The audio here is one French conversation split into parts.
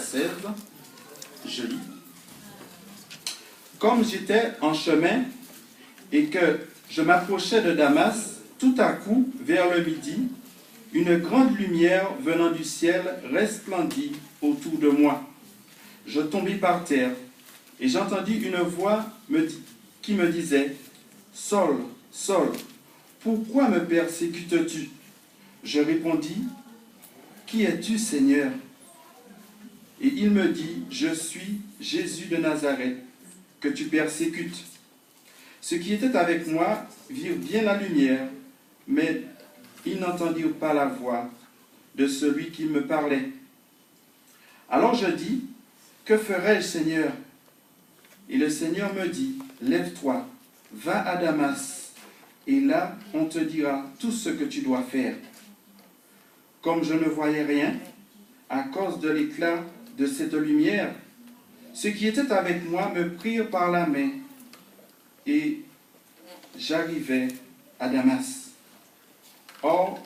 16, je lis. Comme j'étais en chemin et que je m'approchais de Damas, tout à coup, vers le midi, une grande lumière venant du ciel resplendit autour de moi. Je tombai par terre et j'entendis une voix qui me disait « Saul, Saul, pourquoi me persécutes-tu » Je répondis « Qui es-tu, Seigneur ?» Et il me dit « Je suis Jésus de Nazareth, que tu persécutes. » Ceux qui étaient avec moi virent bien la lumière, mais ils n'entendirent pas la voix de celui qui me parlait. Alors je dis, que ferai-je, Seigneur? Et le Seigneur me dit, lève-toi, va à Damas, et là on te dira tout ce que tu dois faire. Comme je ne voyais rien, à cause de l'éclat de cette lumière, ceux qui étaient avec moi me prirent par la main, et j'arrivai à Damas. Or,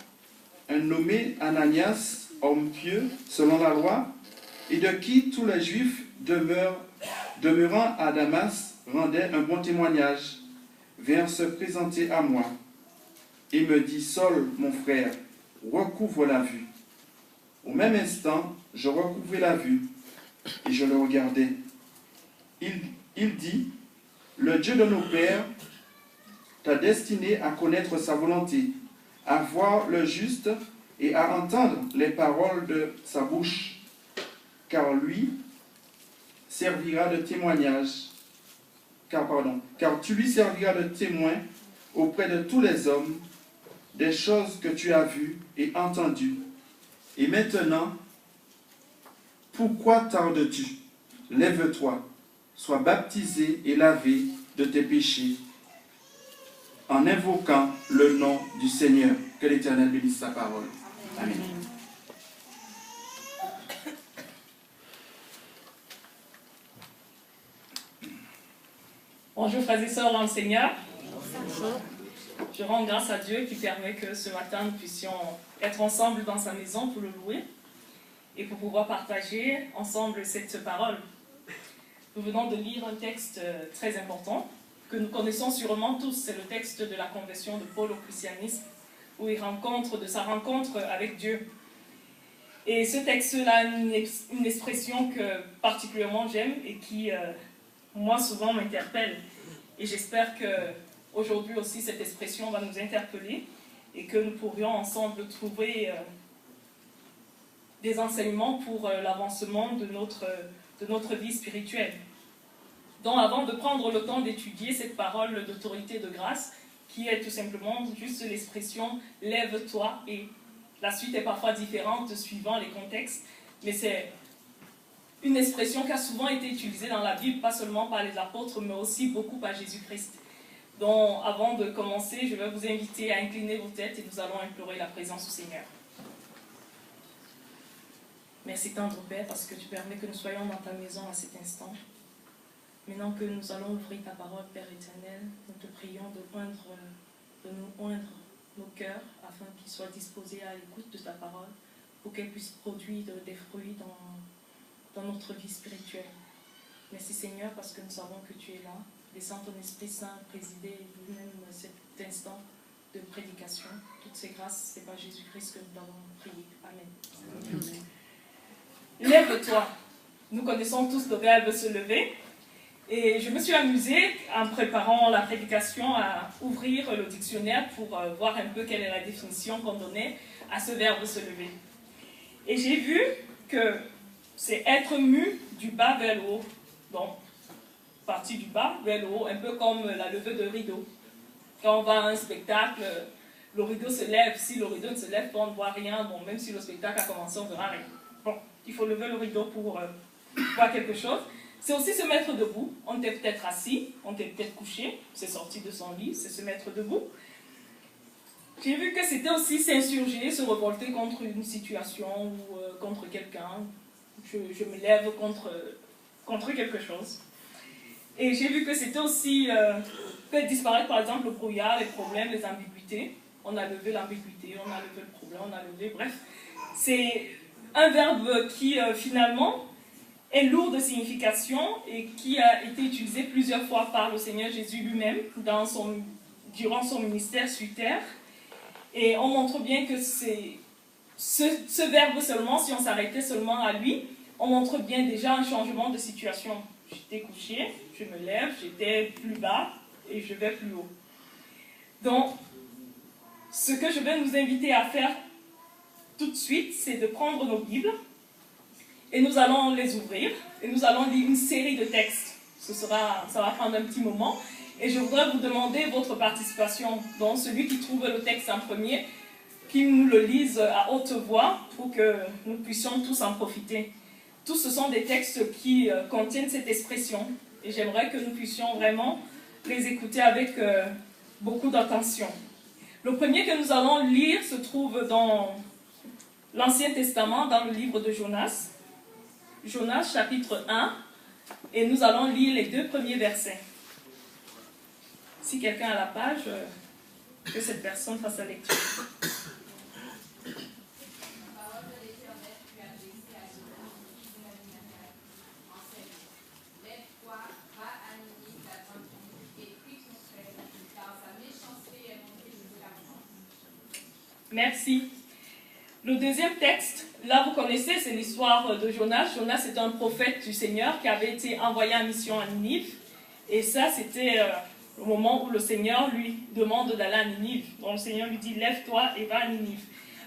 un nommé Ananias, homme pieux, selon la loi, et de qui tous les Juifs demeurant à Damas rendaient un bon témoignage, vint se présenter à moi et me dit, Saul, mon frère, recouvre la vue. Au même instant, je recouvrais la vue et je le regardais. Il dit, le Dieu de nos pères t'a destiné à connaître sa volonté, à voir le juste et à entendre les paroles de sa bouche, car lui servira de témoignage, car tu lui serviras de témoin auprès de tous les hommes des choses que tu as vues et entendues. Et maintenant, pourquoi tardes-tu? Lève-toi, sois baptisé et lavé de tes péchés, en invoquant le nom du Seigneur. Que l'Éternel bénisse sa parole. Amen. Bonjour frères et sœurs dans le Seigneur. Je rends grâce à Dieu qui permet que ce matin nous puissions être ensemble dans sa maison pour le louer et pour pouvoir partager ensemble cette parole. Nous venons de lire un texte très important que nous connaissons sûrement tous, c'est le texte de la conversion de Paul au christianisme, où il rencontre de sa rencontre avec Dieu. Et ce texte-là a une expression que particulièrement j'aime et qui, moi, souvent m'interpelle. Et j'espère qu'aujourd'hui aussi, cette expression va nous interpeller et que nous pourrions ensemble trouver des enseignements pour l'avancement de notre vie spirituelle. Donc, avant de prendre le temps d'étudier cette parole d'autorité de grâce, qui est tout simplement juste l'expression « lève-toi » et la suite est parfois différente suivant les contextes, mais c'est une expression qui a souvent été utilisée dans la Bible, pas seulement par les apôtres, mais aussi beaucoup par Jésus-Christ. Donc, avant de commencer, je vais vous inviter à incliner vos têtes et nous allons implorer la présence du Seigneur. Merci tendre Père, parce que tu permets que nous soyons dans ta maison à cet instant. Maintenant que nous allons ouvrir ta parole, Père éternel, nous te prions de nous oindre nos cœurs afin qu'ils soient disposés à l'écoute de ta parole pour qu'elle puisse produire des fruits dans notre vie spirituelle. Merci Seigneur parce que nous savons que tu es là. Descends ton Esprit Saint présider lui-même cet instant de prédication. Toutes ces grâces, c'est par Jésus-Christ que nous avons prié. Amen. Amen. Lève-toi. Nous connaissons tous le verbe se lever. Et je me suis amusée, en préparant la prédication, à ouvrir le dictionnaire pour voir un peu quelle est la définition qu'on donnait à ce verbe se lever. Et j'ai vu que c'est être mu du bas vers le haut. Donc, partie du bas vers le haut, un peu comme la levée de rideau. Quand on va à un spectacle, le rideau se lève. Si le rideau ne se lève pas, on ne voit rien. Bon, même si le spectacle a commencé, on ne verra rien. Bon, il faut lever le rideau pour voir quelque chose. C'est aussi se mettre debout. On était peut-être assis, on était peut-être couché, c'est sorti de son lit, c'est se mettre debout. J'ai vu que c'était aussi s'insurger, se révolter contre une situation ou contre quelqu'un. Je me lève contre quelque chose. Et j'ai vu que c'était aussi faire disparaître par exemple le brouillard, les problèmes, les ambiguïtés. On a levé l'ambiguïté, on a levé le problème, on a levé, bref. C'est un verbe qui finalement est lourd de signification et qui a été utilisé plusieurs fois par le Seigneur Jésus lui-même durant son ministère sur terre. Et on montre bien que c'est ce verbe seulement, si on s'arrêtait seulement à lui, on montre bien déjà un changement de situation. J'étais couché, je me lève, j'étais plus bas et je vais plus haut. Donc, ce que je vais nous inviter à faire tout de suite, c'est de prendre nos Bibles et nous allons les ouvrir et nous allons lire une série de textes. Ça va prendre un petit moment et je voudrais vous demander votre participation. Donc, celui qui trouve le texte en premier, qu'il nous le lise à haute voix pour que nous puissions tous en profiter. Tous ce sont des textes qui contiennent cette expression et j'aimerais que nous puissions vraiment les écouter avec beaucoup d'attention. Le premier que nous allons lire se trouve dans l'Ancien Testament, dans le livre de Jonas. Jonas chapitre 1 et nous allons lire les 2 premiers versets. Si quelqu'un a la page, que cette personne fasse la lecture. Merci. Le deuxième texte, là vous connaissez, c'est l'histoire de Jonas. Jonas est un prophète du Seigneur qui avait été envoyé en mission à Ninive. Et ça, c'était le moment où le Seigneur lui demande d'aller à Ninive. Donc le Seigneur lui dit, lève-toi et va à Ninive.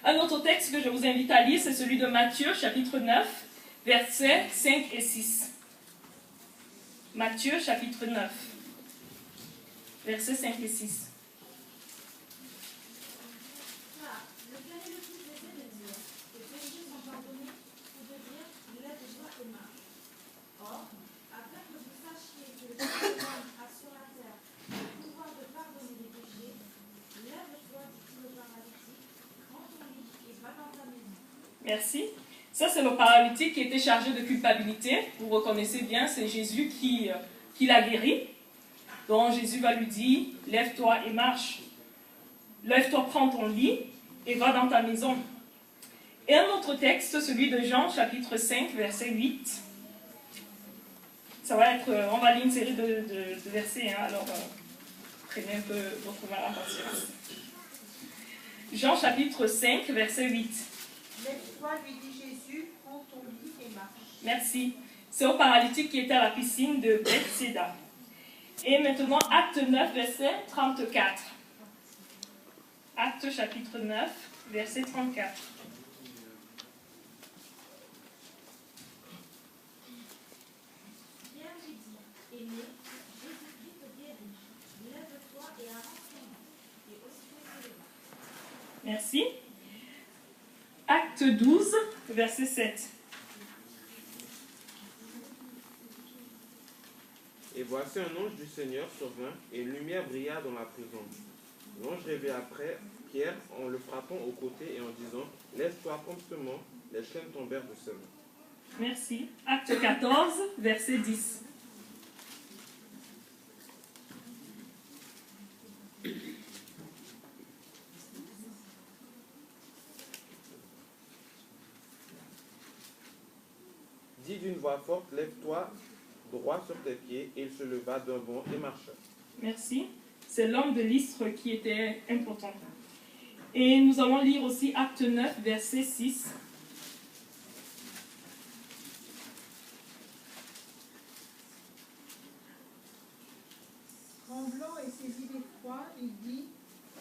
Un autre texte que je vous invite à lire, c'est celui de Matthieu, chapitre 9, versets 5 et 6. Matthieu, chapitre 9, versets 5 et 6. Merci. Ça, c'est le paralytique qui était chargé de culpabilité. Vous reconnaissez bien, c'est Jésus qui l'a guéri. Donc, Jésus va lui dire, lève-toi et marche. Lève-toi, prends ton lit et va dans ta maison. Et un autre texte, celui de Jean, chapitre 5, verset 8. Ça va être, on va lire une série de versets, hein, alors prenez un peu votre mal en patience. Jean, chapitre 5, verset 8. Lève-toi, lui dit Jésus, prends ton lit et marche. Merci. C'est au paralytique qui était à la piscine de Bethséda. Et maintenant, acte 9, verset 34. Acte chapitre 9, verset 34. Pierre lui dit, aimé, Jésus-Christ te guérit. Lève-toi et avance ton lit. Et aussitôt il se leva. Merci. Acte 12, verset 7. Et voici un ange du Seigneur survint, et une lumière brilla dans la prison. L'ange réveilla après Pierre en le frappant au côté et en disant, lève-toi promptement, les chaînes tombèrent de ses mains. Merci. Acte 14, verset 10. Dit d'une voix forte, lève-toi droit sur tes pieds, et il se leva d'un bond et marcha. Merci. C'est l'homme de Lystre qui était important. Et nous allons lire aussi Acte 9, verset 6. Tremblant et saisi d'effroi, il dit,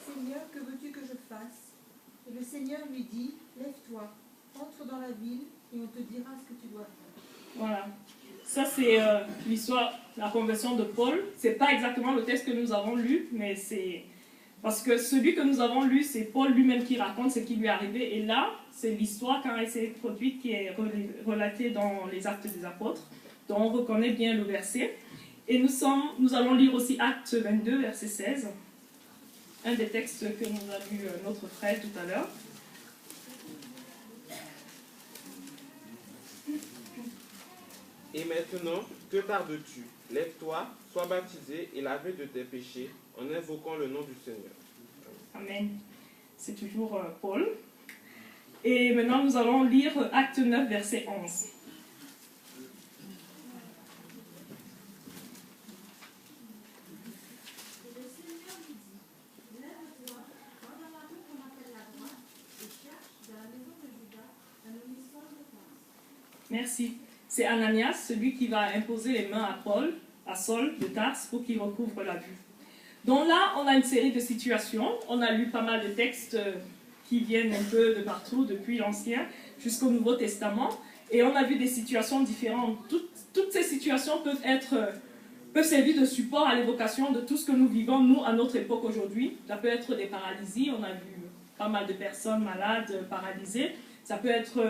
Seigneur, que veux-tu que je fasse? Et le Seigneur lui dit, lève-toi, entre dans la ville, et on te dira ce que tu dois faire. Voilà. Ça, c'est l'histoire, la conversion de Paul. Ce n'est pas exactement le texte que nous avons lu, mais c'est... Parce que celui que nous avons lu, c'est Paul lui-même qui raconte ce qui lui est arrivé. Et là, c'est l'histoire, quand elle s'est produite, qui est relatée dans les Actes des Apôtres. Donc, on reconnaît bien le verset. Et nous allons lire aussi Acte 22, verset 16. Un des textes que nous a lu notre frère tout à l'heure. Et maintenant, que tardes-tu? Lève-toi, sois baptisé et lavé de tes péchés en invoquant le nom du Seigneur. Amen. C'est toujours Paul. Et maintenant, nous allons lire Acte 9, verset 11. Merci. C'est Ananias, celui qui va imposer les mains à Saul de Tarse pour qu'il recouvre la vue. Donc là, on a une série de situations. On a lu pas mal de textes qui viennent un peu de partout, depuis l'Ancien jusqu'au Nouveau Testament. Et on a vu des situations différentes. Toutes ces situations peuvent servir de support à l'évocation de tout ce que nous vivons, nous, à notre époque aujourd'hui. Ça peut être des paralysies. On a vu pas mal de personnes malades, paralysées. Ça peut être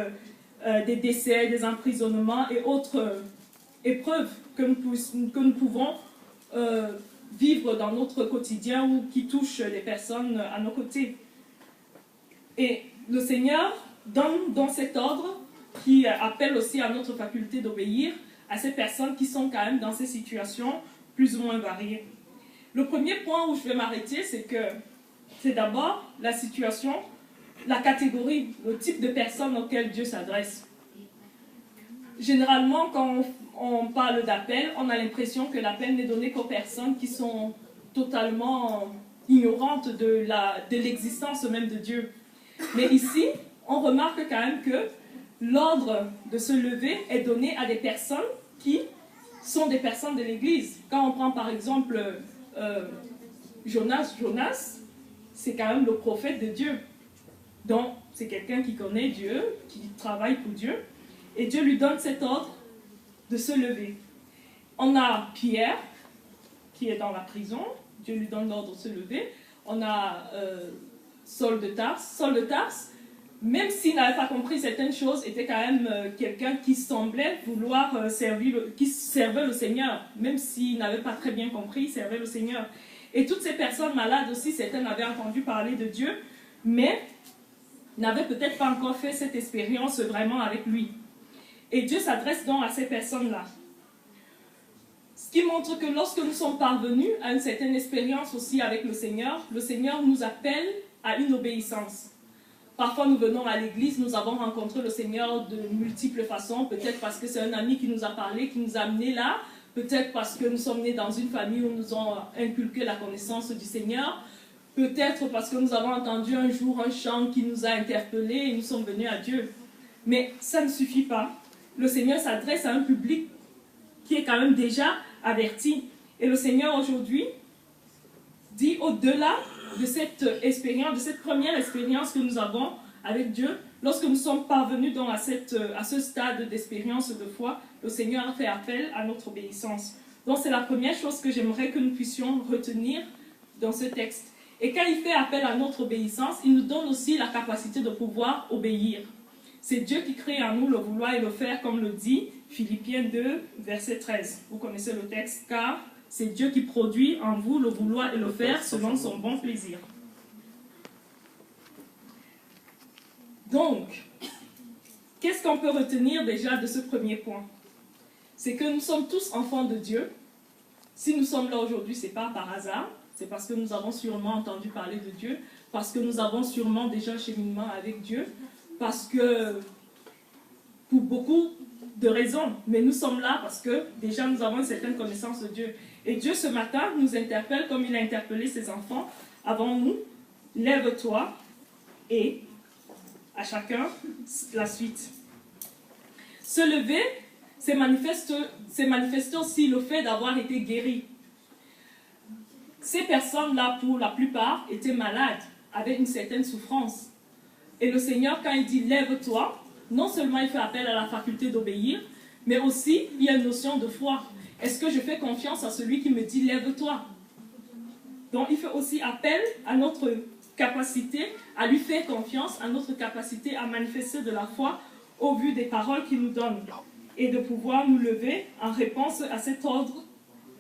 des décès, des emprisonnements et autres épreuves que nous pouvons vivre dans notre quotidien ou qui touchent les personnes à nos côtés. Et le Seigneur donne dans cet ordre qui appelle aussi à notre faculté d'obéir à ces personnes qui sont quand même dans ces situations plus ou moins variées. Le premier point où je vais m'arrêter, c'est d'abord la situation, la catégorie, le type de personnes auxquelles Dieu s'adresse. Généralement, quand on parle d'appel, on a l'impression que l'appel n'est donné qu'aux personnes qui sont totalement ignorantes de l'existence même de Dieu. Mais ici, on remarque quand même que l'ordre de se lever est donné à des personnes qui sont des personnes de l'Église. Quand on prend par exemple Jonas, c'est quand même le prophète de Dieu. Donc, c'est quelqu'un qui connaît Dieu, qui travaille pour Dieu. Et Dieu lui donne cet ordre de se lever. On a Pierre, qui est dans la prison. Dieu lui donne l'ordre de se lever. On a Saul de Tarse. Saul de Tarse, même s'il n'avait pas compris certaines choses, était quand même quelqu'un qui semblait vouloir qui servait le Seigneur. Même s'il n'avait pas très bien compris, il servait le Seigneur. Et toutes ces personnes malades aussi, certaines avaient entendu parler de Dieu, mais n'avaient peut-être pas encore fait cette expérience vraiment avec lui. Et Dieu s'adresse donc à ces personnes-là. Ce qui montre que lorsque nous sommes parvenus à une certaine expérience aussi avec le Seigneur nous appelle à une obéissance. Parfois, nous venons à l'église, nous avons rencontré le Seigneur de multiples façons, peut-être parce que c'est un ami qui nous a parlé, qui nous a amenés là, peut-être parce que nous sommes nés dans une famille où nous ont inculqué la connaissance du Seigneur, peut-être parce que nous avons entendu un jour un chant qui nous a interpellés et nous sommes venus à Dieu. Mais ça ne suffit pas. Le Seigneur s'adresse à un public qui est quand même déjà averti. Et le Seigneur aujourd'hui dit au-delà de cette expérience, de cette première expérience que nous avons avec Dieu, lorsque nous sommes parvenus donc à ce stade d'expérience de foi, le Seigneur a fait appel à notre obéissance. Donc c'est la première chose que j'aimerais que nous puissions retenir dans ce texte. Et quand il fait appel à notre obéissance, il nous donne aussi la capacité de pouvoir obéir. C'est Dieu qui crée en nous le vouloir et le faire, comme le dit Philippiens 2, verset 13. Vous connaissez le texte, car c'est Dieu qui produit en vous le vouloir et le faire selon son bon plaisir. Donc, qu'est-ce qu'on peut retenir déjà de ce premier point? C'est que nous sommes tous enfants de Dieu. Si nous sommes là aujourd'hui, ce n'est pas par hasard. C'est parce que nous avons sûrement entendu parler de Dieu, parce que nous avons sûrement déjà un cheminement avec Dieu, parce que, pour beaucoup de raisons, mais nous sommes là parce que déjà nous avons une certaine connaissance de Dieu. Et Dieu ce matin nous interpelle comme il a interpellé ses enfants avant nous. Lève-toi et à chacun la suite. Se lever, c'est manifester aussi le fait d'avoir été guéri. Ces personnes-là, pour la plupart, étaient malades, avaient une certaine souffrance. Et le Seigneur, quand il dit « lève-toi », non seulement il fait appel à la faculté d'obéir, mais aussi il y a une notion de foi. Est-ce que je fais confiance à celui qui me dit « lève-toi » ? Donc il fait aussi appel à notre capacité à lui faire confiance, à notre capacité à manifester de la foi au vu des paroles qu'il nous donne et de pouvoir nous lever en réponse à cet ordre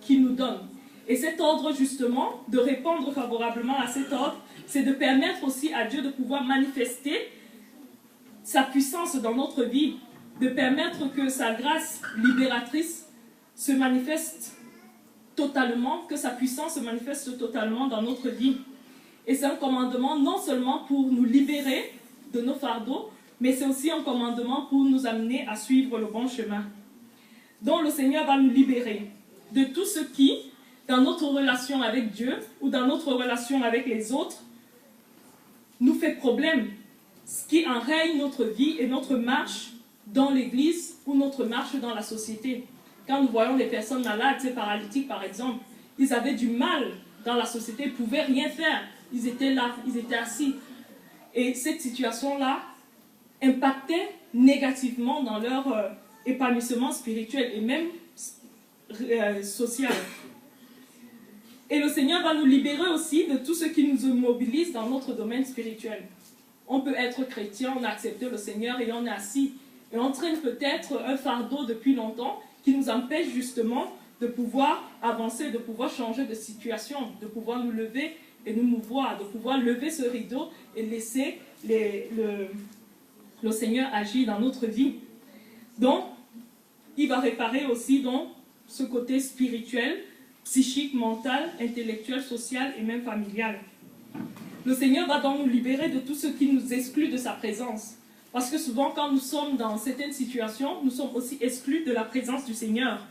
qu'il nous donne. Et cet ordre, justement, de répondre favorablement à cet ordre, c'est de permettre aussi à Dieu de pouvoir manifester sa puissance dans notre vie, de permettre que sa grâce libératrice se manifeste totalement, que sa puissance se manifeste totalement dans notre vie. Et c'est un commandement non seulement pour nous libérer de nos fardeaux, mais c'est aussi un commandement pour nous amener à suivre le bon chemin. Donc le Seigneur va nous libérer de tout ce qui, dans notre relation avec Dieu ou dans notre relation avec les autres, nous fait problème, ce qui enraye notre vie et notre marche dans l'église ou notre marche dans la société. Quand nous voyons des personnes malades, ces paralytiques par exemple, ils avaient du mal dans la société, ils ne pouvaient rien faire. Ils étaient là, ils étaient assis. Et cette situation-là impactait négativement dans leur épanouissement spirituel et même social. Et le Seigneur va nous libérer aussi de tout ce qui nous immobilise dans notre domaine spirituel. On peut être chrétien, on a accepté le Seigneur et on est assis. Et on traîne peut-être un fardeau depuis longtemps qui nous empêche justement de pouvoir avancer, de pouvoir changer de situation, de pouvoir nous lever et nous mouvoir, de pouvoir lever ce rideau et laisser le Seigneur agir dans notre vie. Donc, il va réparer aussi donc, ce côté spirituel, psychique, mental, intellectuel, social et même familial. Le Seigneur va donc nous libérer de tout ce qui nous exclut de sa présence. Parce que souvent, quand nous sommes dans certaines situations, nous sommes aussi exclus de la présence du Seigneur.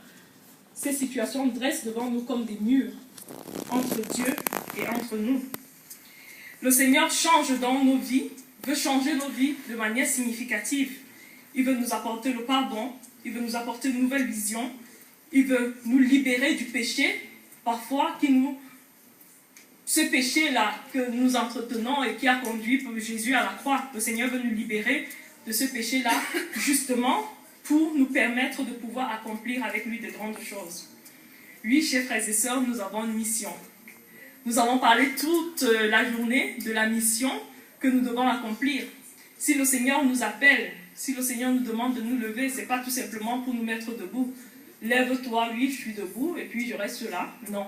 Ces situations dressent devant nous comme des murs entre Dieu et entre nous. Le Seigneur change dans nos vies, veut changer nos vies de manière significative. Il veut nous apporter le pardon, il veut nous apporter une nouvelle vision, il veut nous libérer du péché, parfois ce péché-là que nous entretenons et qui a conduit Jésus à la croix. Le Seigneur veut nous libérer de ce péché-là, justement, pour nous permettre de pouvoir accomplir avec lui de grandes choses. Oui, chers frères et sœurs, nous avons une mission. Nous avons parlé toute la journée de la mission que nous devons accomplir. Si le Seigneur nous appelle, si le Seigneur nous demande de nous lever, ce n'est pas tout simplement pour nous mettre debout. Lève-toi, oui, je suis debout, et puis je reste là. Non.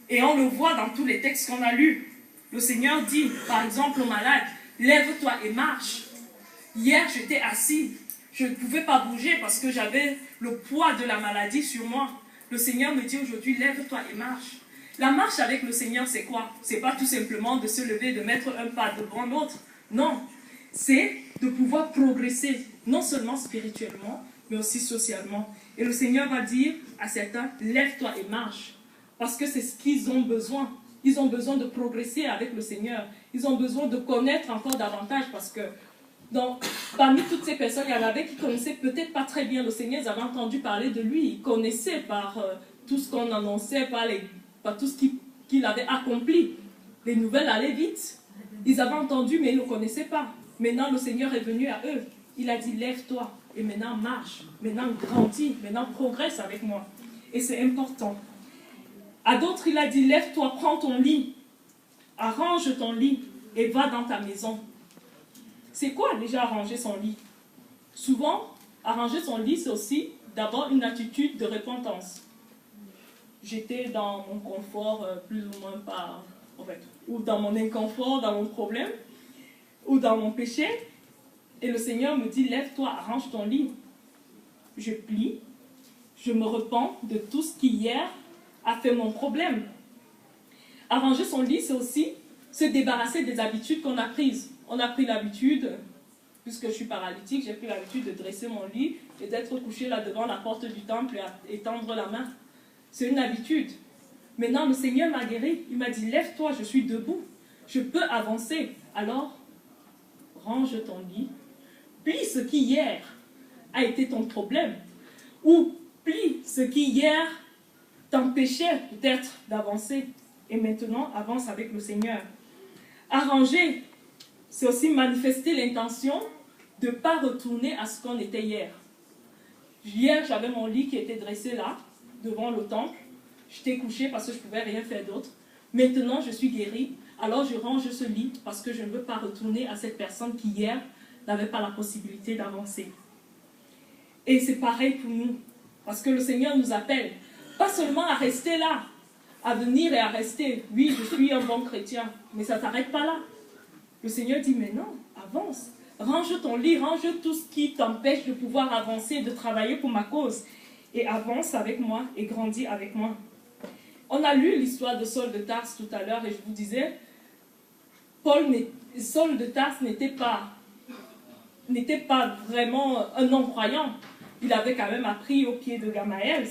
Et on le voit dans tous les textes qu'on a lus. Le Seigneur dit, par exemple, aux malades, lève-toi et marche. Hier, j'étais assis. Je ne pouvais pas bouger parce que j'avais le poids de la maladie sur moi. Le Seigneur me dit aujourd'hui, lève-toi et marche. La marche avec le Seigneur, c'est quoi? Ce n'est pas tout simplement de se lever, de mettre un pas devant l'autre. Non. C'est de pouvoir progresser, non seulement spirituellement, mais aussi socialement. Et le Seigneur va dire à certains, lève-toi et marche. Parce que c'est ce qu'ils ont besoin. Ils ont besoin de progresser avec le Seigneur. Ils ont besoin de connaître encore davantage parce que parmi toutes ces personnes, il y en avait qui connaissaient peut-être pas très bien le Seigneur. Ils avaient entendu parler de lui. Ils connaissaient par tout ce qu'on annonçait, par tout ce qu'il avait accompli. Les nouvelles allaient vite. Ils avaient entendu, mais ils ne le connaissaient pas. Maintenant, le Seigneur est venu à eux. Il a dit, lève-toi. Et maintenant, marche. Maintenant, grandis. Maintenant, progresse avec moi. Et c'est important. À d'autres, il a dit, lève-toi, prends ton lit, arrange ton lit et va dans ta maison. C'est quoi déjà arranger son lit? Souvent, arranger son lit, c'est aussi d'abord une attitude de repentance. J'étais dans mon confort, plus ou moins pas, en fait, ou dans mon inconfort, dans mon problème, ou dans mon péché. Et le Seigneur me dit, lève-toi, arrange ton lit. Je plie, je me repens de tout ce qui hier a fait mon problème. Arranger son lit, c'est aussi se débarrasser des habitudes qu'on a prises. On a pris l'habitude, puisque je suis paralytique, j'ai pris l'habitude de dresser mon lit et d'être couché là devant la porte du temple et étendre la main. C'est une habitude. Maintenant, le Seigneur m'a guéri. Il m'a dit, lève-toi, je suis debout. Je peux avancer. Alors, range ton lit. Plie ce qui hier a été ton problème. Ou plie ce qui hier t'empêchait peut-être d'avancer. Et maintenant, avance avec le Seigneur. Arranger, c'est aussi manifester l'intention de ne pas retourner à ce qu'on était hier. Hier, j'avais mon lit qui était dressé là, devant le temple. J'étais couchée parce que je ne pouvais rien faire d'autre. Maintenant, je suis guérie. Alors, je range ce lit parce que je ne veux pas retourner à cette personne qui hier n'avait pas la possibilité d'avancer. Et c'est pareil pour nous. Parce que le Seigneur nous appelle, pas seulement à rester là, à venir et à rester. Oui, je suis un bon chrétien, mais ça ne s'arrête pas là. Le Seigneur dit, mais non, avance. Range ton lit, range tout ce qui t'empêche de pouvoir avancer, de travailler pour ma cause. Et avance avec moi et grandis avec moi. On a lu l'histoire de Saul de Tarse tout à l'heure et je vous disais, Saul de Tarse n'était pas vraiment un non-croyant. Il avait quand même appris au pied de Gamaël.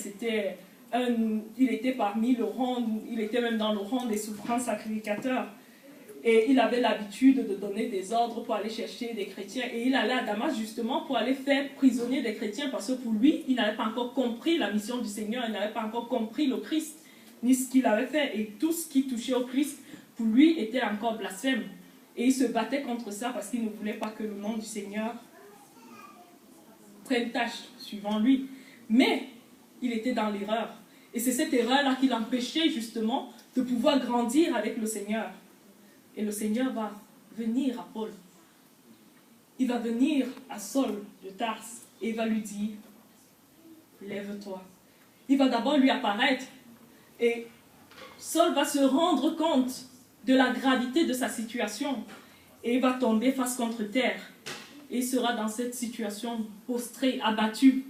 Il était parmi le rang, il était même dans le rang des souverains sacrificateurs. Et il avait l'habitude de donner des ordres pour aller chercher des chrétiens. Et il allait à Damas justement pour aller faire prisonnier des chrétiens parce que pour lui, il n'avait pas encore compris la mission du Seigneur, il n'avait pas encore compris le Christ, ni ce qu'il avait fait. Et tout ce qui touchait au Christ, pour lui, était encore blasphème. Et il se battait contre ça parce qu'il ne voulait pas que le nom du Seigneur prenne tâche suivant lui. Mais il était dans l'erreur. Et c'est cette erreur-là qui l'empêchait justement de pouvoir grandir avec le Seigneur. Et le Seigneur va venir à Paul. Il va venir à Saul de Tarse et il va lui dire, lève-toi. Il va d'abord lui apparaître et Saul va se rendre compte de la gravité de sa situation et il va tomber face contre terre. Et il sera dans cette situation prostré, abattu,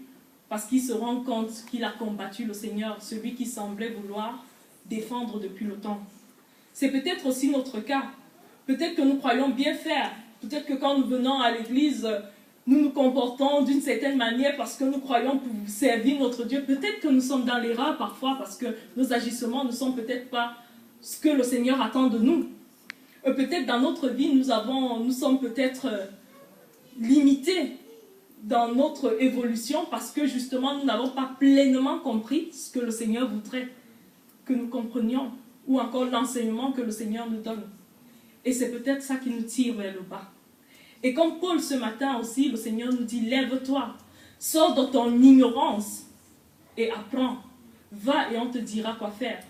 parce qu'il se rend compte qu'il a combattu le Seigneur, celui qui semblait vouloir défendre depuis longtemps. C'est peut-être aussi notre cas. Peut-être que nous croyons bien faire. Peut-être que quand nous venons à l'église, nous nous comportons d'une certaine manière parce que nous croyons pour servir notre Dieu. Peut-être que nous sommes dans l'erreur parfois parce que nos agissements ne sont peut-être pas ce que le Seigneur attend de nous. Peut-être dans notre vie, nous sommes peut-être limités dans notre évolution parce que justement nous n'avons pas pleinement compris ce que le Seigneur voudrait que nous comprenions ou encore l'enseignement que le Seigneur nous donne. Et c'est peut-être ça qui nous tire vers le bas. Et comme Paul ce matin aussi, le Seigneur nous dit, lève-toi, sors de ton ignorance et apprends. Va et on te dira quoi faire.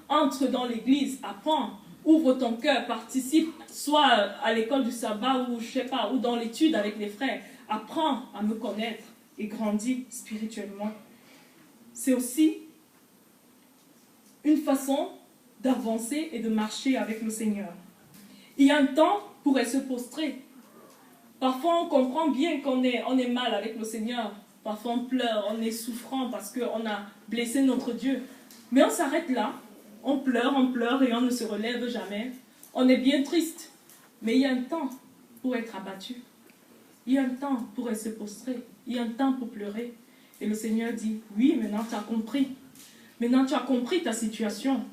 Entre dans l'église, apprends, ouvre ton cœur, participe, soit à l'école du sabbat ou je sais pas, ou dans l'étude avec les frères. Apprends à me connaître et grandis spirituellement. C'est aussi une façon d'avancer et de marcher avec le Seigneur. Il y a un temps pour se postrer. Parfois, on comprend bien qu'on est mal avec le Seigneur. Parfois, on pleure, on est souffrant parce qu'on a blessé notre Dieu. Mais on s'arrête là. On pleure et on ne se relève jamais. On est bien triste. Mais il y a un temps pour être abattu. Il y a un temps pour se postrer. Il y a un temps pour pleurer. Et le Seigneur dit, oui, maintenant tu as compris. Maintenant tu as compris ta situation.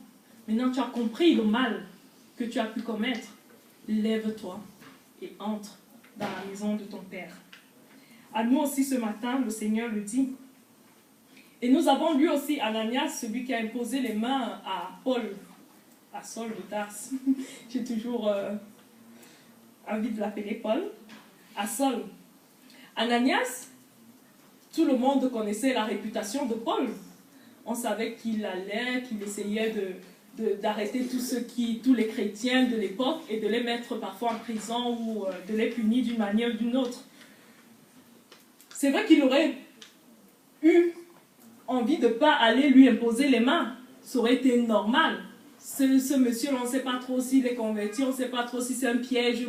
Maintenant tu as compris le mal que tu as pu commettre. Lève-toi et entre dans la maison de ton Père. À nous aussi ce matin, le Seigneur le dit. Et nous avons lu aussi Ananias, celui qui a imposé les mains à Paul, à Saul de Tarse. J'ai toujours envie de l'appeler Paul, à Saul. Ananias, tout le monde connaissait la réputation de Paul. On savait qu'il essayait d'arrêter tous les chrétiens de l'époque et de les mettre parfois en prison ou de les punir d'une manière ou d'une autre. C'est vrai qu'il aurait eu envie de ne pas aller lui imposer les mains. Ça aurait été normal. Ce monsieur, on ne sait pas trop s'il est converti, on ne sait pas trop si c'est un piège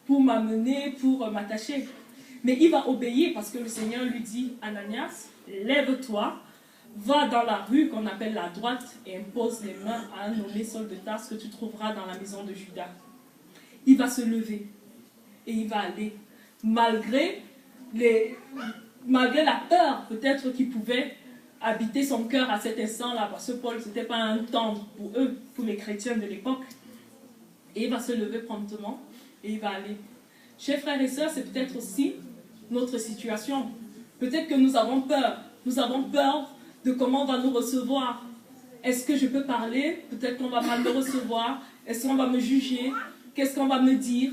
pour m'amener, pour m'attacher. Mais il va obéir parce que le Seigneur lui dit, Ananias, lève-toi, va dans la rue qu'on appelle la droite et impose les mains à un nommé Saul de Tarse que tu trouveras dans la maison de Judas. Il va se lever et il va aller, malgré la peur peut-être qui pouvait habiter son cœur à cet instant-là, parce que Paul, ce n'était pas un tendre pour eux, pour les chrétiens de l'époque. Et il va se lever promptement et il va aller. Chers frères et sœurs, c'est peut-être aussi notre situation. Peut-être que nous avons peur. Nous avons peur de comment on va nous recevoir. Est-ce que je peux parler? Peut-être qu'on va mal me recevoir. Est-ce qu'on va me juger? Qu'est-ce qu'on va me dire?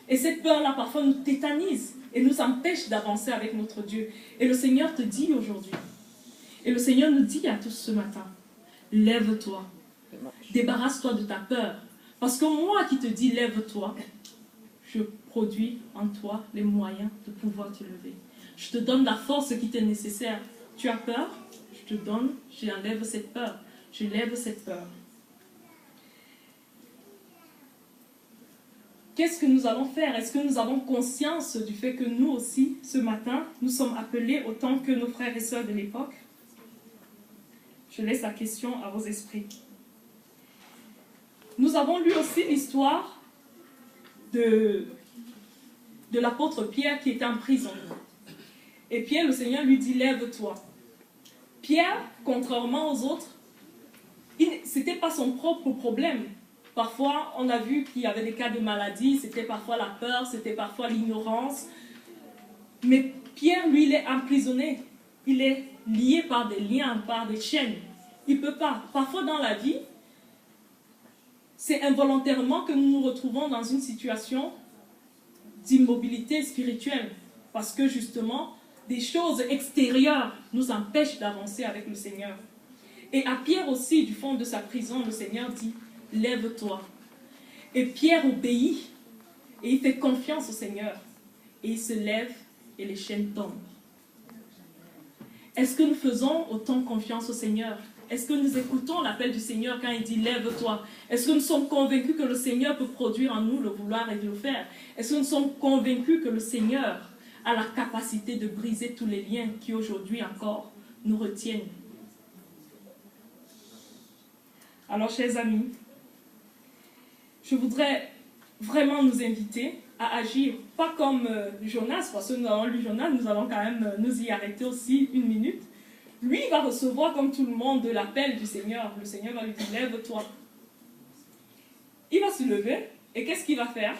Et cette peur-là, parfois, nous tétanise et nous empêche d'avancer avec notre Dieu. Et le Seigneur te dit aujourd'hui, et le Seigneur nous dit à tous ce matin, lève-toi, débarrasse-toi de ta peur. Parce que moi qui te dis lève-toi, je produis en toi les moyens de pouvoir te lever. Je te donne la force qui t'est nécessaire. Tu as peur? Je te donne, j'enlève cette peur. Je lève cette peur. Qu'est-ce que nous allons faire? Est-ce que nous avons conscience du fait que nous aussi, ce matin, nous sommes appelés autant que nos frères et sœurs de l'époque? Je laisse la question à vos esprits. Nous avons lu aussi l'histoire de l'apôtre Pierre qui était en prison. Et Pierre, le Seigneur lui dit, lève-toi. Pierre, contrairement aux autres, ce n'était pas son propre problème. Parfois, on a vu qu'il y avait des cas de maladie, c'était parfois la peur, c'était parfois l'ignorance. Mais Pierre, lui, il est emprisonné. Il est lié par des liens, par des chaînes. Il ne peut pas. Parfois dans la vie, c'est involontairement que nous nous retrouvons dans une situation d'immobilité spirituelle. Parce que justement, des choses extérieures nous empêchent d'avancer avec le Seigneur. Et à Pierre aussi, du fond de sa prison, le Seigneur dit, lève-toi. Et Pierre obéit et il fait confiance au Seigneur. Et il se lève et les chaînes tombent. Est-ce que nous faisons autant confiance au Seigneur? Est-ce que nous écoutons l'appel du Seigneur quand il dit lève-toi? Est-ce que nous sommes convaincus que le Seigneur peut produire en nous le vouloir et le faire? Est-ce que nous sommes convaincus que le Seigneur a la capacité de briser tous les liens qui aujourd'hui encore nous retiennent? Alors, chers amis, je voudrais vraiment nous inviter à agir, pas comme Jonas, parce que nous avons lu Jonas, nous allons quand même nous y arrêter aussi une minute. Lui, il va recevoir comme tout le monde de l'appel du Seigneur. Le Seigneur va lui dire, lève-toi. Il va se lever, et qu'est-ce qu'il va faire?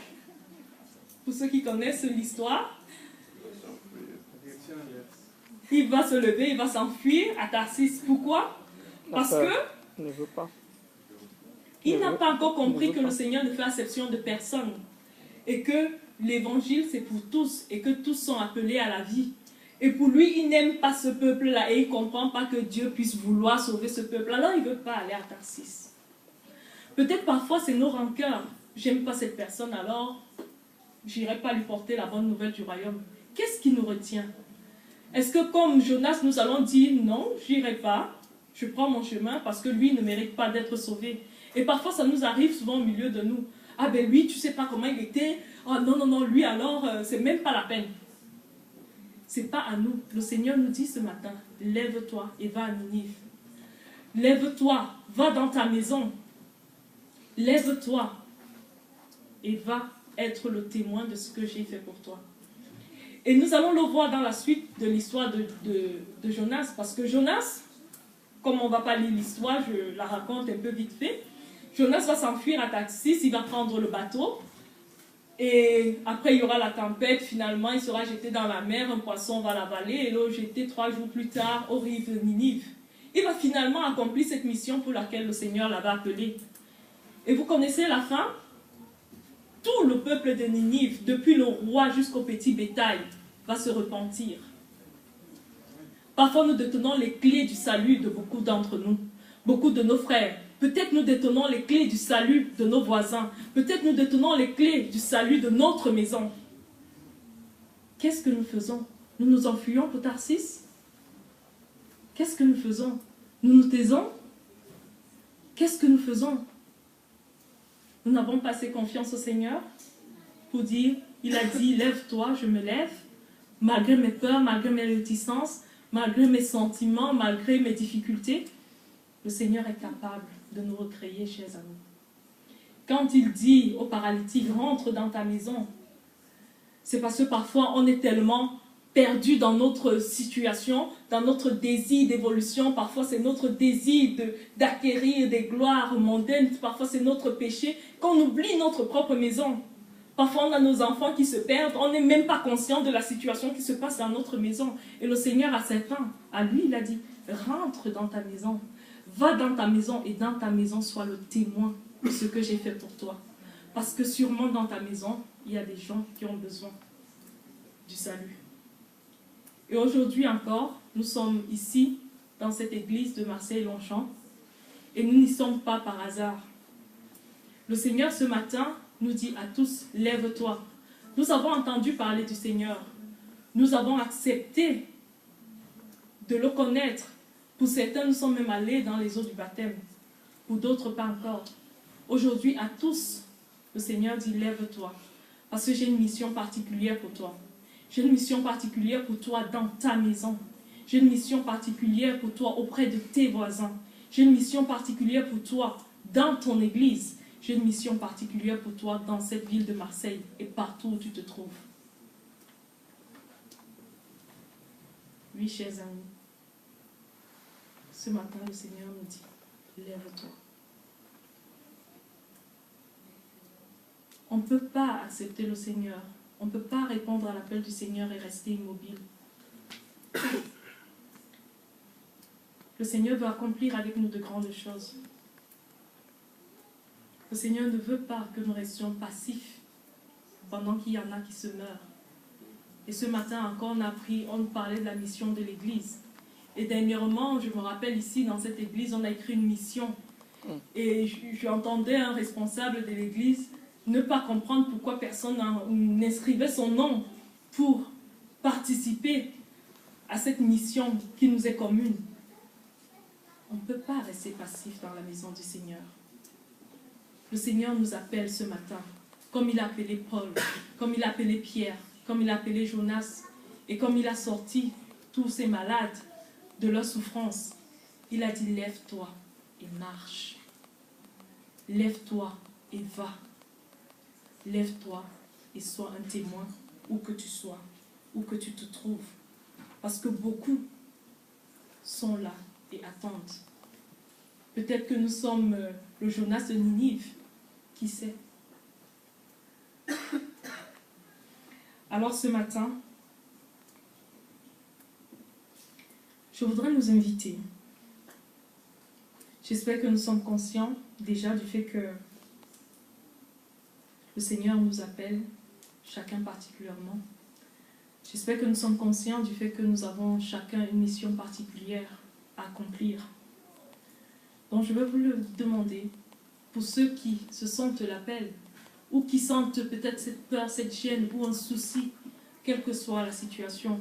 Pour ceux qui connaissent l'histoire, il va se lever, il va s'enfuir à Tarsis. Pourquoi? Parce que ne veut pas. Il n'a pas encore compris que le Seigneur ne fait exception de personne et que l'évangile c'est pour tous et que tous sont appelés à la vie. Et pour lui, il n'aime pas ce peuple-là et il ne comprend pas que Dieu puisse vouloir sauver ce peuple. Alors il ne veut pas aller à Tarsis. Peut-être parfois c'est nos rancœurs. J'aime pas cette personne, alors j'irai pas lui porter la bonne nouvelle du royaume. Qu'est-ce qui nous retient? Est-ce que comme Jonas, nous allons dire non, j'irai pas, je prends mon chemin parce que lui ne mérite pas d'être sauvé? Et parfois, ça nous arrive souvent au milieu de nous. Ah ben lui, tu sais pas comment il était. Oh non, non, non, lui alors, c'est même pas la peine. C'est pas à nous. Le Seigneur nous dit ce matin, lève-toi et va à Ninive. Lève-toi, va dans ta maison. Lève-toi et va être le témoin de ce que j'ai fait pour toi. Et nous allons le voir dans la suite de l'histoire de Jonas. Parce que Jonas, comme on ne va pas lire l'histoire, je la raconte un peu vite fait. Jonas va s'enfuir à Tarsis, il va prendre le bateau. Et après, il y aura la tempête. Finalement, il sera jeté dans la mer. Un poisson va l'avaler et le jeter 3 jours plus tard aux rives de Ninive. Il va finalement accomplir cette mission pour laquelle le Seigneur l'avait appelé. Et vous connaissez la fin? Tout le peuple de Ninive, depuis le roi jusqu'au petit bétail, va se repentir. Parfois, nous détenons les clés du salut de beaucoup d'entre nous, beaucoup de nos frères. Peut-être nous détenons les clés du salut de nos voisins. Peut-être nous détenons les clés du salut de notre maison. Qu'est-ce que nous faisons? Nous nous enfuyons pour Tarsis? Qu'est-ce que nous faisons? Nous nous taisons? Qu'est-ce que nous faisons? Nous n'avons pas assez confiance au Seigneur pour dire, il a dit, lève-toi, je me lève, malgré mes peurs, malgré mes réticences, malgré mes sentiments, malgré mes difficultés. Le Seigneur est capable de nous recréer, chers amis. Quand il dit au paralytique, rentre dans ta maison, c'est parce que parfois on est tellement perdu dans notre situation, dans notre désir d'évolution. Parfois c'est notre désir d'acquérir des gloires mondaines, parfois c'est notre péché, qu'on oublie notre propre maison. Parfois on a nos enfants qui se perdent, on n'est même pas conscient de la situation qui se passe dans notre maison. Et le Seigneur a ses fins. À lui il a dit, rentre dans ta maison. Va dans ta maison et dans ta maison sois le témoin de ce que j'ai fait pour toi. Parce que sûrement dans ta maison, il y a des gens qui ont besoin du salut. Et aujourd'hui encore, nous sommes ici, dans cette église de Marseille-Longchamp, et nous n'y sommes pas par hasard. Le Seigneur ce matin nous dit à tous, lève-toi. Nous avons entendu parler du Seigneur. Nous avons accepté de le connaître. Pour certains, nous sommes même allés dans les eaux du baptême. Pour d'autres, pas encore. Aujourd'hui, à tous, le Seigneur dit, lève-toi. Parce que j'ai une mission particulière pour toi. J'ai une mission particulière pour toi dans ta maison. J'ai une mission particulière pour toi auprès de tes voisins. J'ai une mission particulière pour toi dans ton église. J'ai une mission particulière pour toi dans cette ville de Marseille et partout où tu te trouves. Oui, chers amis. Ce matin, le Seigneur nous dit, lève-toi. On ne peut pas accepter le Seigneur. On ne peut pas répondre à l'appel du Seigneur et rester immobile. Le Seigneur veut accomplir avec nous de grandes choses. Le Seigneur ne veut pas que nous restions passifs pendant qu'il y en a qui se meurent. Et ce matin encore, on parlait de la mission de l'Église. Et dernièrement, je me rappelle ici, dans cette Église, on a écrit une mission. Et j'entendais un responsable de l'Église ne pas comprendre pourquoi personne n'inscrivait son nom pour participer à cette mission qui nous est commune. On ne peut pas rester passif dans la maison du Seigneur. Le Seigneur nous appelle ce matin, comme il a appelé Paul, comme il a appelé Pierre, comme il a appelé Jonas, et comme il a sorti tous ces malades de leur souffrance. Il a dit, lève-toi et marche. Lève-toi et va. Lève-toi et sois un témoin, où que tu sois, où que tu te trouves. Parce que beaucoup sont là et attendent. Peut-être que nous sommes le Jonas de Ninive. Qui sait? Alors ce matin, je voudrais nous inviter. J'espère que nous sommes conscients déjà du fait que le Seigneur nous appelle, chacun particulièrement. J'espère que nous sommes conscients du fait que nous avons chacun une mission particulière à accomplir. Donc je vais vous le demander, pour ceux qui se sentent l'appel, ou qui sentent peut-être cette peur, cette gêne ou un souci, quelle que soit la situation,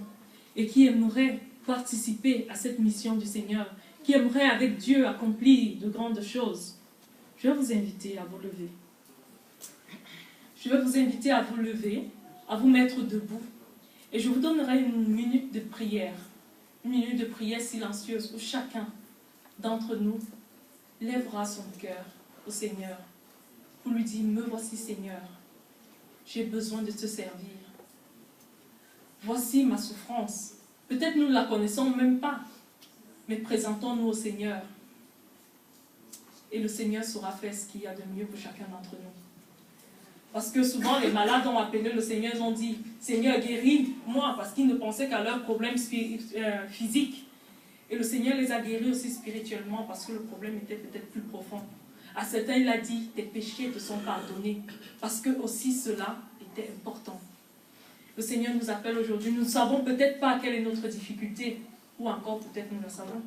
et qui aimeraient participer à cette mission du Seigneur, qui aimeraient avec Dieu accomplir de grandes choses, je vais vous inviter à vous lever. Je vais vous inviter à vous lever, à vous mettre debout, et je vous donnerai une minute de prière silencieuse où chacun d'entre nous lèvera son cœur au Seigneur pour lui dire, me voici Seigneur, j'ai besoin de te servir. Voici ma souffrance. Peut-être nous ne la connaissons même pas, mais présentons-nous au Seigneur. Et le Seigneur saura faire ce qu'il y a de mieux pour chacun d'entre nous. Parce que souvent les malades ont appelé le Seigneur, ils ont dit, Seigneur, guéris-moi, parce qu'ils ne pensaient qu'à leurs problèmes physiques. Et le Seigneur les a guéris aussi spirituellement, parce que le problème était peut-être plus profond. À certains, il a dit, tes péchés te sont pardonnés, parce que aussi cela était important. Le Seigneur nous appelle aujourd'hui, nous ne savons peut-être pas quelle est notre difficulté, ou encore peut-être nous le savons.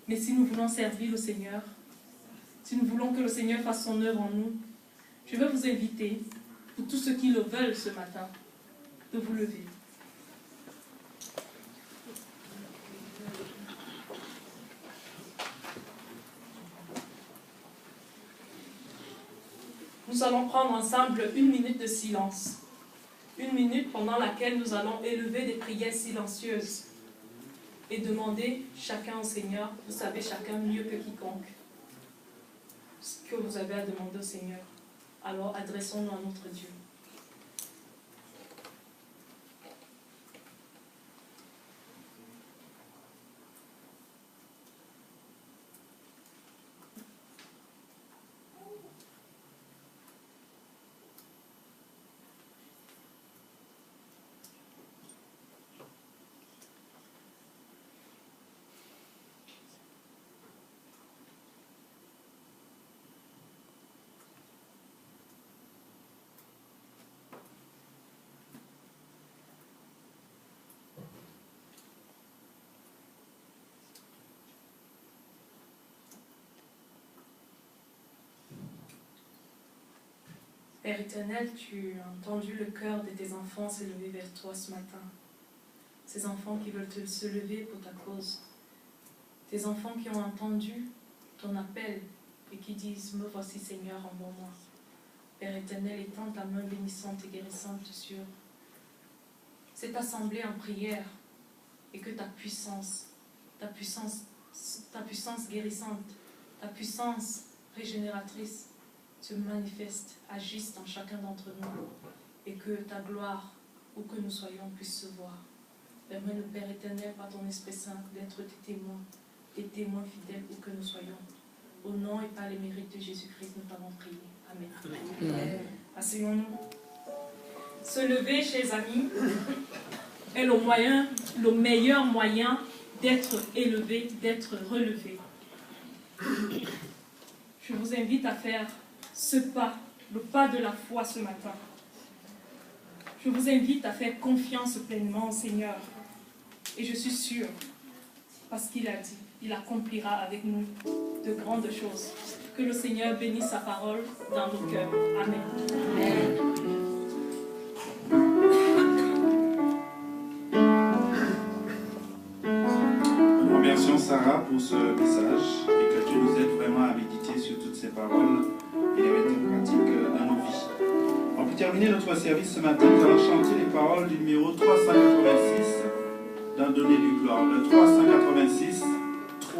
Mais si nous voulons servir le Seigneur, si nous voulons que le Seigneur fasse son œuvre en nous, je vais vous inviter, pour tous ceux qui le veulent ce matin, de vous lever. Nous allons prendre ensemble une minute de silence. Une minute pendant laquelle nous allons élever des prières silencieuses et demander chacun au Seigneur, vous savez chacun mieux que quiconque, ce que vous avez à demander au Seigneur. Alors adressons-nous à notre Dieu. Père éternel, tu as entendu le cœur de tes enfants s'élever vers toi ce matin. Ces enfants qui veulent se lever pour ta cause. Tes enfants qui ont entendu ton appel et qui disent, me voici Seigneur, envoie-moi. Père éternel, étends ta main bénissante et guérissante sur cette assemblée en prière et que ta puissance guérissante, ta puissance régénératrice se manifeste, agisse dans chacun d'entre nous et que ta gloire, où que nous soyons, puisse se voir. Permets-nous, Père éternel, par ton Esprit Saint, d'être des témoins fidèles où que nous soyons. Au nom et par les mérites de Jésus-Christ, nous t'avons prié. Amen. Amen. Asseyons-nous. Se lever, chers amis, est le meilleur moyen d'être élevé, d'être relevé. Je vous invite à faire ce pas, le pas de la foi ce matin. Je vous invite à faire confiance pleinement au Seigneur. Et je suis sûre, parce qu'il a dit, il accomplira avec nous de grandes choses. Que le Seigneur bénisse sa parole dans nos cœurs. Amen. Amen. Nous remercions Sarah pour ce message et que Dieu nous aide vraiment à méditer sur toutes ces paroles et les mettre en pratique dans nos vies. On peut terminer notre service ce matin. Nous allons chanter les paroles du numéro 386 dans Donner du gloire. Le 386.